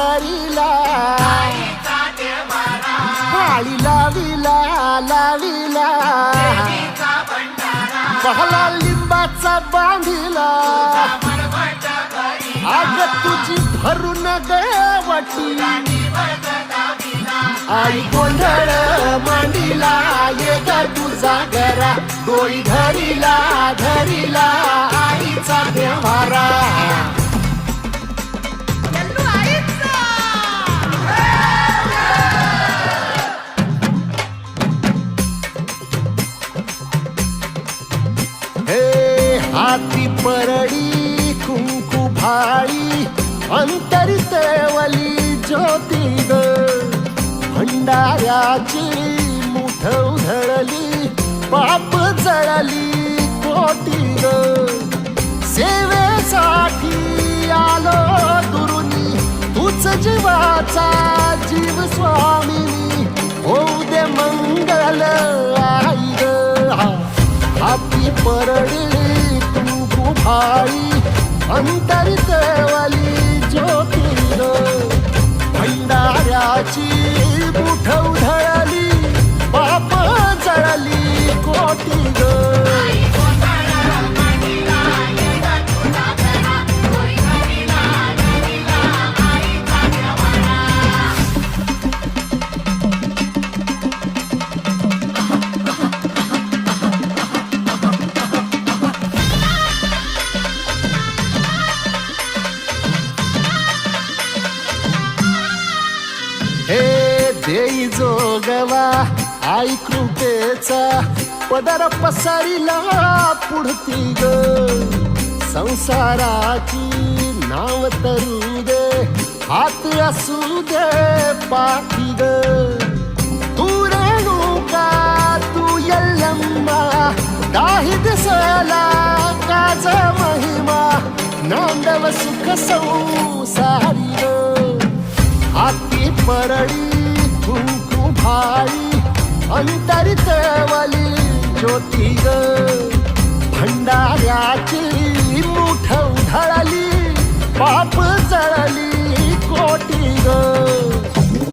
धरिला माळी लाविला लाविला पहला लिंबाचा बांधिला आग तुझी भरून गवटी आई गोंधळ मांडिला ये ग तुझा घरा डोई धरिला धरिला आईचा देवारा हाती परडी कुंकू भाळी अंतरितवली ज्योती ग भंडाऱ्याची मुठ उधळली पाप जळली कोटी ग सेवेसाठी आलो दुरुनी तूच जीवाचा जीव स्वामिनी होऊ दे मंगल आई ग हाती परडी भाई अंतरितवली ज्योती ग भंडाऱ्याची मुठ उधळली पाप जळली कोटी ग देई जोगवा आई कृपेचा पदर पसरिला पुढती ग संसाराची नाव तरू दे हात असू दे पाठी ग तू रेणुका तू यल्लम्मा दाही दिसला काज महिमा नांदव सुख संसारी ग हाती परडी कुंकू भाई अंतरितवली ज्योती ग भंडाऱ्याची मुठ उधळली पाप जळली कोटी ग